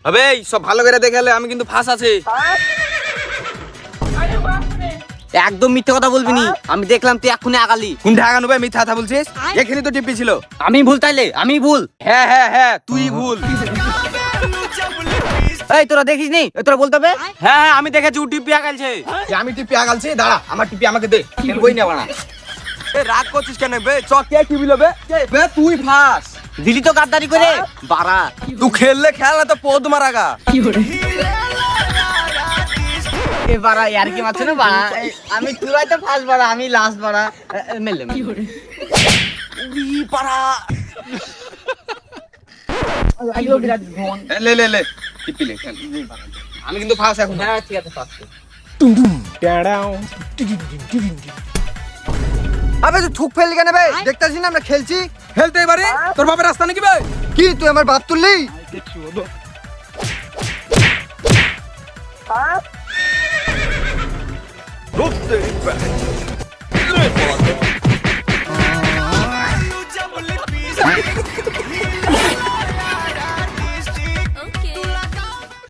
আবে সব ভালো করে দেখালে আমি কিন্তু ফাঁস আছে। একদম মিথ্যে কথা বলবি নি, আমি দেখলাম তুই এক্ষুনি আগালি। কোনটা আগানো ভাই মিথ্যা কথা বলছিস? এখানে তো টিপি ছিল। আমি ভুল তাইলে? আমি ভুল? হ্যাঁ হ্যাঁ হ্যাঁ তুই ভুল। এই তোরা দেখিস নি? তোরা বলতে হবে। হ্যাঁ হ্যাঁ আমি দেখেছি ও টিপি আগালছে। আমি টিপি আগালছি, দাঁড়া আমার টিপি আমাকে দে। বই নেবা না। এ রাগ করছিস কেন বে? চক কে কি বিলো বে? বে তুই ফাঁস। দিলি তো গাদ্দারি করে বাড়া। তুই খেললে খেল না তো পদ মারাগা। এ বাড়া ইয়ার কি মারছ না বাড়া? আমি তুই তো ফার্স্ট বাড়া, আমি লাস্ট বাড়া। মেলে পাড়া লে লে লে টিপি লে খেল। আমি কিন্তু ফাঁস এখন। হ্যাঁ ঠিক আছে ফার্স্ট। আবে তুই থুক ফেললি কেন বে? দেখতাছিস না আমরা খেলছি। খেলতে এবারে তোর বাপের রাস্তা নাকি বে? কি তুই আমার বাপ তুললি? রুক তেরি